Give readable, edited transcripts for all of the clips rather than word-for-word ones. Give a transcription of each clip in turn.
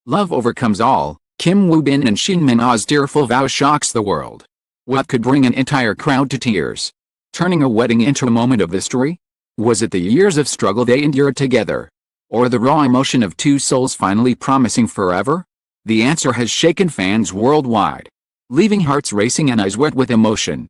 Love overcomes all. Kim Woo-bin and Shin Min-ah's Tearful Vow shocks the world. What could bring an entire crowd to tears, turning a wedding into a moment of history? Was it the years of struggle they endured together, or the raw emotion of two souls finally promising forever? The answer has shaken fans worldwide, leaving hearts racing and eyes wet with emotion.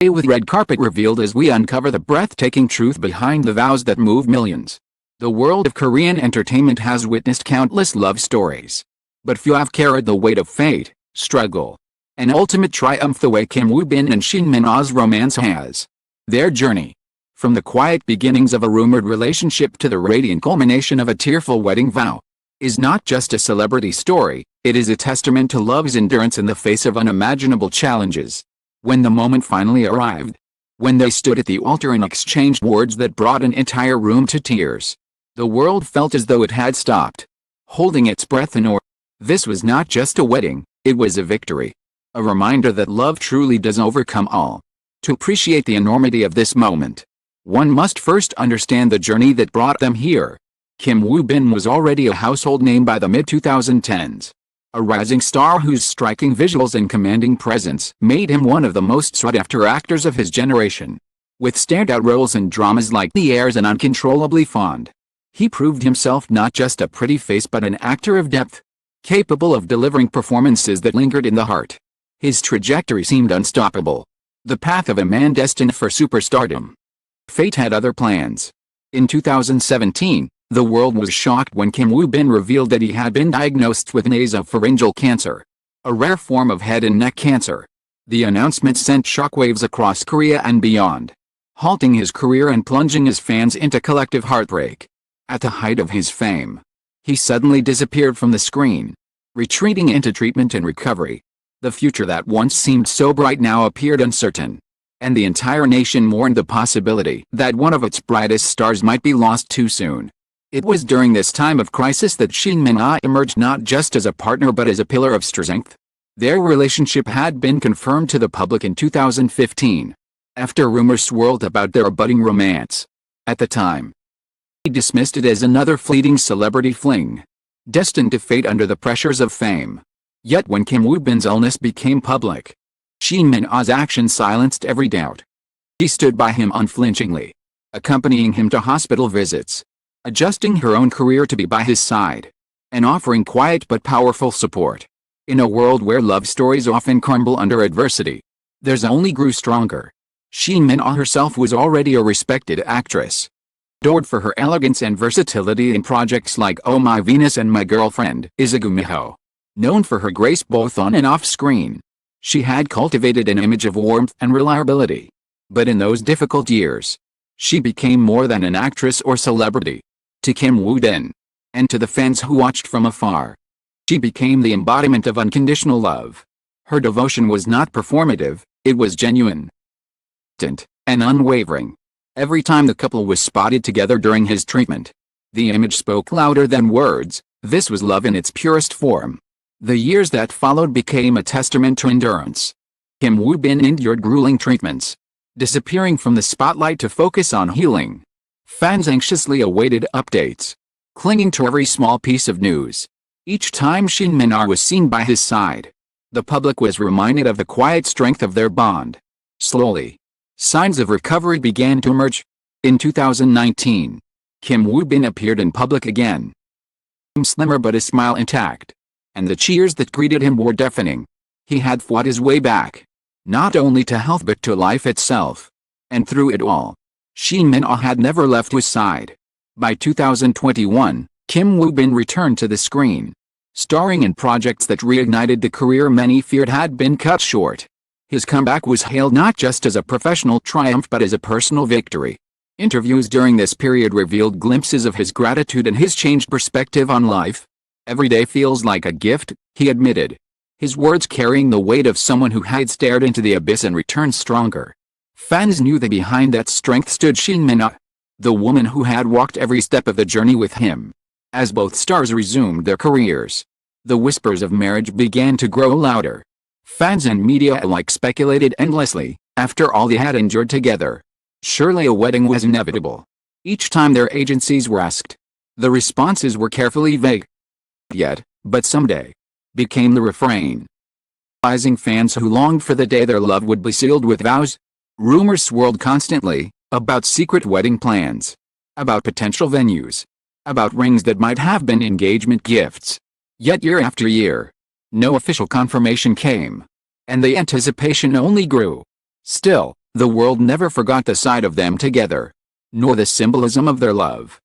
With red carpet revealed as we uncover the breathtaking truth behind the vows that move millions. The world of Korean entertainment has witnessed countless love stories, but few have carried the weight of fate, struggle, and ultimate triumph the way Kim Woo-bin and Shin Min-ah's romance has. Their journey, from the quiet beginnings of a rumored relationship to the radiant culmination of a tearful wedding vow, is not just a celebrity story, it is a testament to love's endurance in the face of unimaginable challenges. When the moment finally arrived, when they stood at the altar and exchanged words that brought an entire room to tears, the world felt as though it had stopped, holding its breath in awe. This was not just a wedding, it was a victory. A reminder that love truly does overcome all. To appreciate the enormity of this moment, one must first understand the journey that brought them here. Kim Woo-bin was already a household name by the mid-2010s. A rising star whose striking visuals and commanding presence made him one of the most sought-after actors of his generation. With standout roles in dramas like The Heirs and Uncontrollably Fond, he proved himself not just a pretty face but an actor of depth, capable of delivering performances that lingered in the heart. His trajectory seemed unstoppable, the path of a man destined for superstardom. Fate had other plans. In 2017, the world was shocked when Kim Woo-bin revealed that he had been diagnosed with nasopharyngeal cancer, a rare form of head and neck cancer. The announcement sent shockwaves across Korea and beyond, halting his career and plunging his fans into collective heartbreak. At the height of his fame, he suddenly disappeared from the screen, retreating into treatment and recovery. The future that once seemed so bright now appeared uncertain, and the entire nation mourned the possibility that one of its brightest stars might be lost too soon. It was during this time of crisis that Shin Min-ah emerged not just as a partner but as a pillar of strength. Their relationship had been confirmed to the public in 2015, after rumors swirled about their budding romance. At the time, he dismissed it as another fleeting celebrity fling, destined to fade under the pressures of fame. Yet when Kim Woo-bin's illness became public, Shin Min-ah's actions silenced every doubt. She stood by him unflinchingly, accompanying him to hospital visits, adjusting her own career to be by his side, and offering quiet but powerful support. In a world where love stories often crumble under adversity, theirs only grew stronger. Shin Min-ah herself was already a respected actress, adored for her elegance and versatility in projects like Oh My Venus and My Girlfriend Is a Gumiho. Known for her grace both on and off screen, she had cultivated an image of warmth and reliability. But in those difficult years, she became more than an actress or celebrity. To Kim Woo-bin, and to the fans who watched from afar, she became the embodiment of unconditional love. Her devotion was not performative, it was genuine, and unwavering. Every time the couple was spotted together during his treatment, the image spoke louder than words. This was love in its purest form. The years that followed became a testament to endurance. Kim Woo-bin endured grueling treatments, disappearing from the spotlight to focus on healing. Fans anxiously awaited updates, clinging to every small piece of news. Each time Shin Min-ah was seen by his side, the public was reminded of the quiet strength of their bond. Slowly, signs of recovery began to emerge. In 2019, Kim Woo-bin appeared in public again, slimmer but his smile intact, and the cheers that greeted him were deafening. He had fought his way back, not only to health but to life itself. And through it all, Shin Min-ah had never left his side. By 2021, Kim Woo-bin returned to the screen, starring in projects that reignited the career many feared had been cut short. His comeback was hailed not just as a professional triumph but as a personal victory. Interviews during this period revealed glimpses of his gratitude and his changed perspective on life. "Every day feels like a gift," he admitted, his words carrying the weight of someone who had stared into the abyss and returned stronger. Fans knew that behind that strength stood Shin Min-ah, the woman who had walked every step of the journey with him. As both stars resumed their careers, the whispers of marriage began to grow louder. Fans and media alike speculated endlessly. After all they had endured together, surely a wedding was inevitable. Each time their agencies were asked, the responses were carefully vague. Yet, but someday became the refrain. Rising fans who longed for the day their love would be sealed with vows. Rumors swirled constantly about secret wedding plans, about potential venues, about rings that might have been engagement gifts. Yet year after year, no official confirmation came, and the anticipation only grew. Still, the world never forgot the sight of them together, nor the symbolism of their love.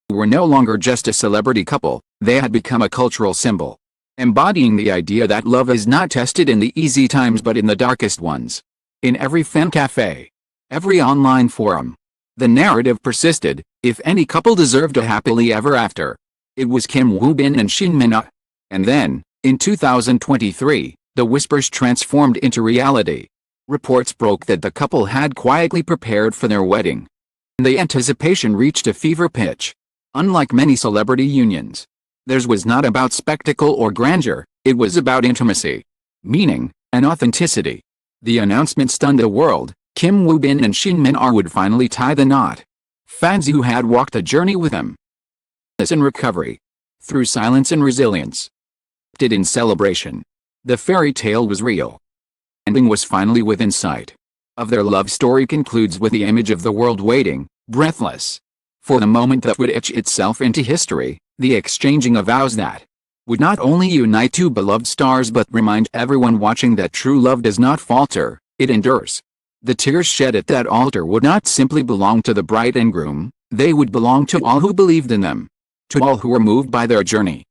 They were no longer just a celebrity couple, they had become a cultural symbol, embodying the idea that love is not tested in the easy times but in the darkest ones. In every fan cafe, every online forum, the narrative persisted: if any couple deserved a happily ever after, it was Kim Woo-bin and Shin Min-ah. And then, in 2023, the whispers transformed into reality. Reports broke that the couple had quietly prepared for their wedding. The anticipation reached a fever pitch. Unlike many celebrity unions, theirs was not about spectacle or grandeur, it was about intimacy, meaning, and authenticity. The announcement stunned the world: Kim Woo-bin and Shin Min-ah would finally tie the knot. Fans who had walked the journey with them, in recovery, through silence and resilience, did in celebration. The fairy tale was real. Ending was finally within sight. Of their love story concludes with the image of the world waiting, breathless, for the moment that would etch itself into history, the exchanging of vows that would not only unite two beloved stars but remind everyone watching that true love does not falter, it endures. The tears shed at that altar would not simply belong to the bride and groom, they would belong to all who believed in them, to all who were moved by their journey,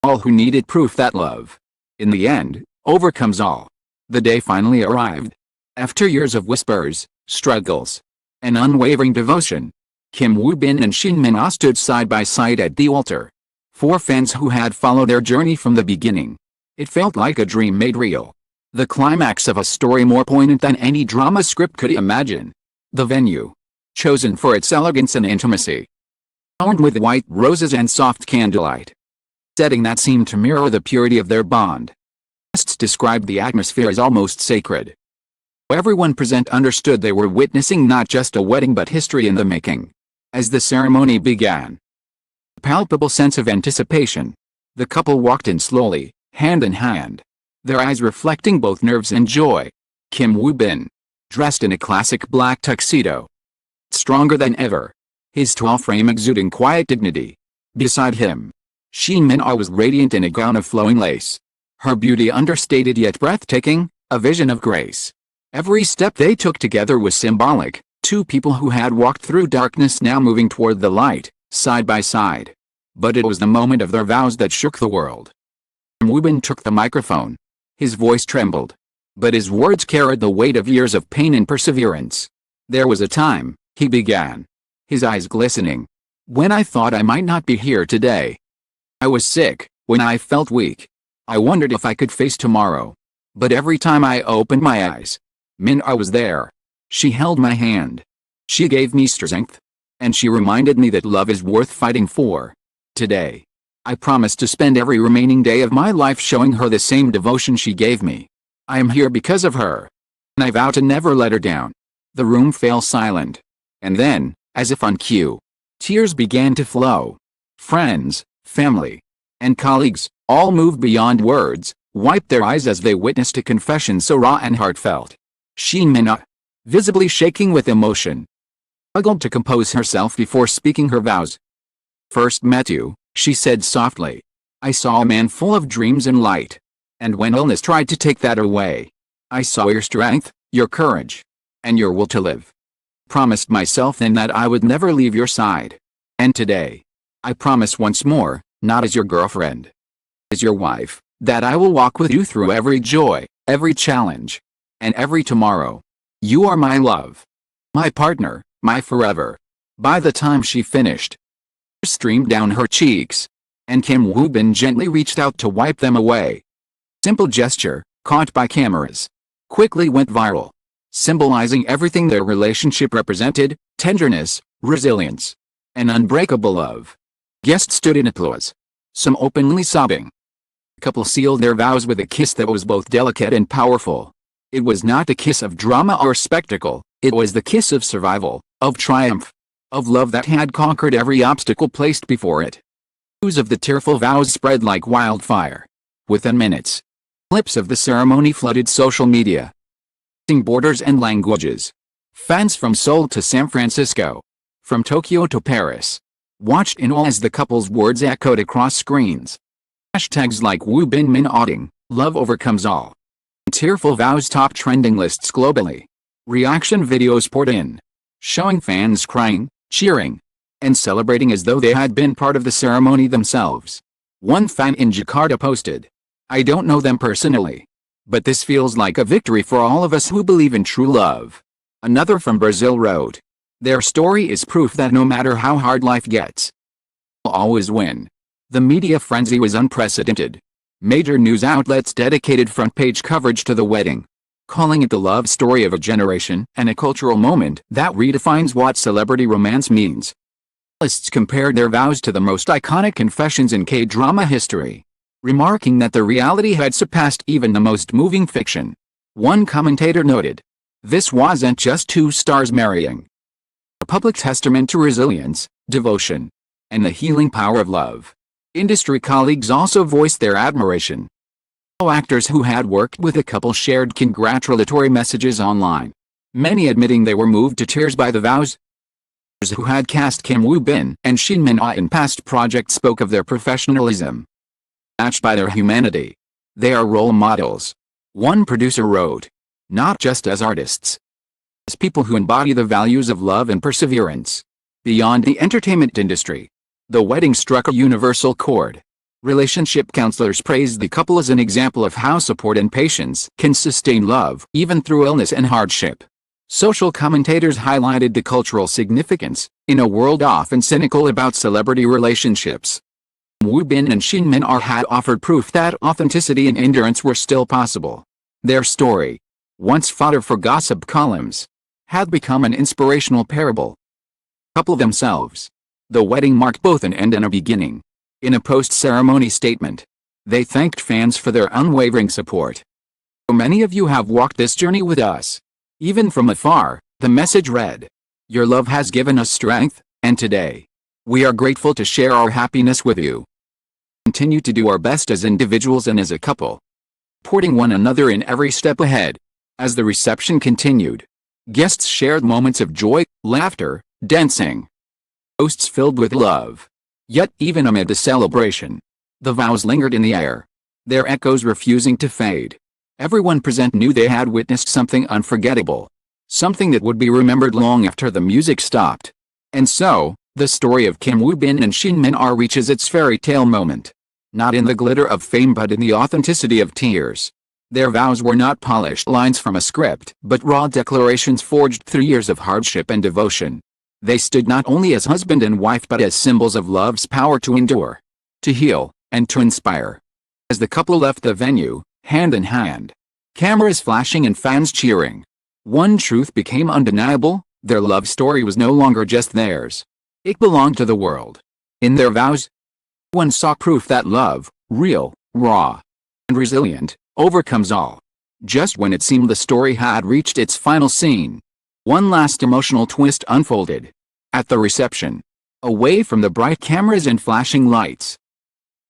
all who needed proof that love, in the end, overcomes all. The day finally arrived. After years of whispers, struggles, and unwavering devotion, Kim Woo-bin and Shin Min-ah stood side by side at the altar. For fans who had followed their journey from the beginning, it felt like a dream made real. The climax of a story more poignant than any drama script could imagine. The venue, chosen for its elegance and intimacy, adorned with white roses and soft candlelight, setting that seemed to mirror the purity of their bond. Guests described the atmosphere as almost sacred. Everyone present understood they were witnessing not just a wedding but history in the making. As the ceremony began, a palpable sense of anticipation, the couple walked in slowly, hand in hand, their eyes reflecting both nerves and joy. Kim Woo-bin, dressed in a classic black tuxedo, stronger than ever, his tall frame exuding quiet dignity. Beside him, Shin Min-ah was radiant in a gown of flowing lace, her beauty understated yet breathtaking, a vision of grace. Every step they took together was symbolic, two people who had walked through darkness now moving toward the light, side by side. But it was the moment of their vows that shook the world. Woo-bin took the microphone. His voice trembled, but his words carried the weight of years of pain and perseverance. There was a time, he began, his eyes glistening, when I thought I might not be here today. I was sick, when I felt weak. I wondered if I could face tomorrow. But every time I opened my eyes, Min-ah was there. She held my hand. She gave me strength. And she reminded me that love is worth fighting for. Today, I promise to spend every remaining day of my life showing her the same devotion she gave me. I am here because of her. And I vow to never let her down. The room fell silent. And then, as if on cue, tears began to flow. Friends, family, and colleagues, all moved beyond words, wiped their eyes as they witnessed a confession so raw and heartfelt. Shin Min-ah, visibly shaking with emotion, struggled to compose herself before speaking her vows. First met you, she said softly. I saw a man full of dreams and light. And when illness tried to take that away, I saw your strength, your courage, and your will to live. Promised myself then that I would never leave your side. And today, I promise once more, not as your girlfriend, as your wife, that I will walk with you through every joy, every challenge, and every tomorrow. You are my love, my partner, my forever. By the time she finished, tears streamed down her cheeks, and Kim Woo-bin gently reached out to wipe them away. Simple gesture, caught by cameras, quickly went viral, symbolizing everything their relationship represented: tenderness, resilience, and unbreakable love. Guests stood in applause, some openly sobbing. The couple sealed their vows with a kiss that was both delicate and powerful. It was not a kiss of drama or spectacle, it was the kiss of survival, of triumph, of love that had conquered every obstacle placed before it. News of the tearful vows spread like wildfire. Within minutes, clips of the ceremony flooded social media. Borders and languages. Fans from Seoul to San Francisco, from Tokyo to Paris, watched in awe as the couple's words echoed across screens. Hashtags like Woo Bin Min outing, love overcomes all. Tearful vows top trending lists globally. Reaction videos poured in, showing fans crying, cheering, and celebrating as though they had been part of the ceremony themselves. One fan in Jakarta posted, "I don't know them personally, but this feels like a victory for all of us who believe in true love." Another from Brazil wrote, "Their story is proof that no matter how hard life gets, we'll always win." The media frenzy was unprecedented. Major news outlets dedicated front-page coverage to the wedding, calling it the love story of a generation and a cultural moment that redefines what celebrity romance means. Journalists compared their vows to the most iconic confessions in K-drama history, remarking that the reality had surpassed even the most moving fiction. One commentator noted, "This wasn't just two stars marrying. A public testament to resilience, devotion, and the healing power of love." Industry colleagues also voiced their admiration. Actors who had worked with the couple shared congratulatory messages online, many admitting they were moved to tears by the vows. Who had cast Kim Woo Bin and Shin Min in past projects spoke of their professionalism, matched by their humanity. They are role models. One producer wrote, "Not just as artists, as people who embody the values of love and perseverance." Beyond the entertainment industry, the wedding struck a universal chord. Relationship counselors praised the couple as an example of how support and patience can sustain love even through illness and hardship. Social commentators highlighted the cultural significance, in a world often cynical about celebrity relationships. Woo Bin and Shin Min had offered proof that authenticity and endurance were still possible. Their story, once fodder for gossip columns, had become an inspirational parable. Couple themselves. The wedding marked both an end and a beginning. In a post-ceremony statement, they thanked fans for their unwavering support. "So many of you have walked this journey with us. Even from afar," the message read. "Your love has given us strength, and today, we are grateful to share our happiness with you. Continue to do our best as individuals and as a couple, supporting one another in every step ahead." As the reception continued, guests shared moments of joy, laughter, dancing, toasts filled with love. Yet even amid the celebration, the vows lingered in the air, their echoes refusing to fade. Everyone present knew they had witnessed something unforgettable, something that would be remembered long after the music stopped. And so, the story of Kim Woo Bin and Shin Min reaches its fairy tale moment. Not in the glitter of fame but in the authenticity of tears. Their vows were not polished lines from a script, but raw declarations forged through years of hardship and devotion. They stood not only as husband and wife but as symbols of love's power to endure, to heal, and to inspire. As the couple left the venue, hand in hand, cameras flashing and fans cheering, one truth became undeniable: their love story was no longer just theirs. It belonged to the world. In their vows, one saw proof that love, real, raw, and resilient, overcomes all. Just when it seemed the story had reached its final scene, one last emotional twist unfolded. At the reception, away from the bright cameras and flashing lights,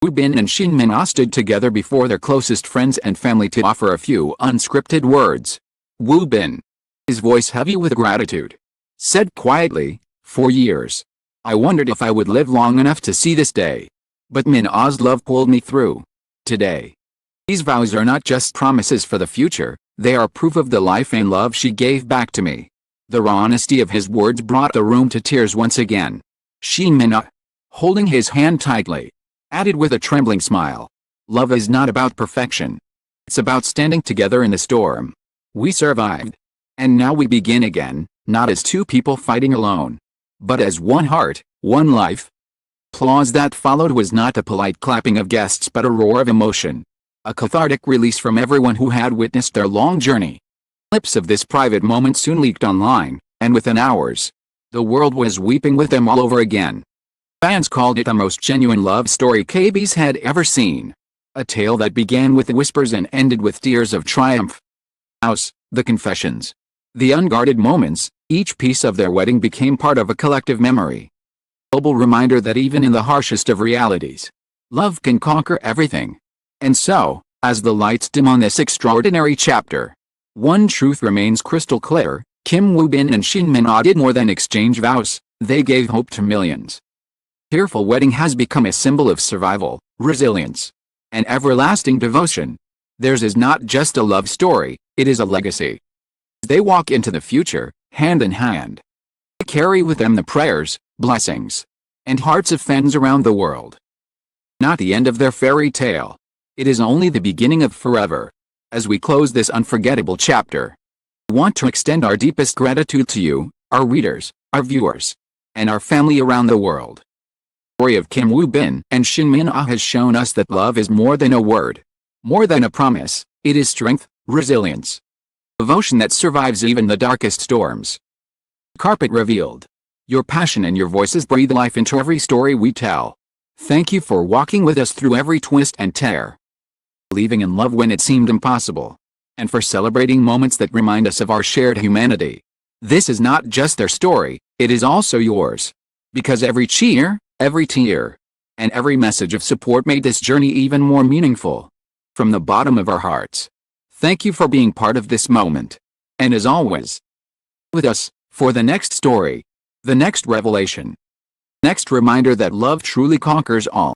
Woo Bin and Shin Min stood together before their closest friends and family to offer a few unscripted words. Woo Bin, his voice heavy with gratitude, said quietly, "For years, I wondered if I would live long enough to see this day. But Min-ah's love pulled me through. Today." These vows are not just promises for the future, they are proof of the life and love she gave back to me. The raw honesty of his words brought the room to tears once again. Shin Min, holding his hand tightly, added with a trembling smile, "Love is not about perfection. It's about standing together in the storm. We survived. And now we begin again, not as two people fighting alone, but as one heart, one life." Applause that followed was not a polite clapping of guests but a roar of emotion. A cathartic release from everyone who had witnessed their long journey. Clips of this private moment soon leaked online, and within hours, the world was weeping with them all over again. Fans called it the most genuine love story KBS had ever seen. A tale that began with whispers and ended with tears of triumph. The confessions, the unguarded moments, each piece of their wedding became part of a collective memory. Global reminder that even in the harshest of realities, love can conquer everything. And so, as the lights dim on this extraordinary chapter, one truth remains crystal clear: Kim Woo-bin and Shin Min-ah did more than exchange vows, they gave hope to millions. Tearful Wedding has become a symbol of survival, resilience, and everlasting devotion. Theirs is not just a love story, it is a legacy. They walk into the future, hand in hand. They carry with them the prayers, blessings, and hearts of fans around the world. Not the end of their fairy tale. It is only the beginning of forever. As we close this unforgettable chapter, I want to extend our deepest gratitude to you, our readers, our viewers, and our family around the world. The story of Kim Woo-bin and Shin Min-ah has shown us that love is more than a word, more than a promise. It is strength, resilience, devotion that survives even the darkest storms. Carpet revealed. Your passion and your voices breathe life into every story we tell. Thank you for walking with us through every twist and tear, believing in love when it seemed impossible, and for celebrating moments that remind us of our shared humanity. This is not just their story, it is also yours. Because every cheer, every tear, and every message of support made this journey even more meaningful. From the bottom of our hearts, thank you for being part of this moment. And as always, with us, for the next story, the next revelation, next reminder that love truly conquers all.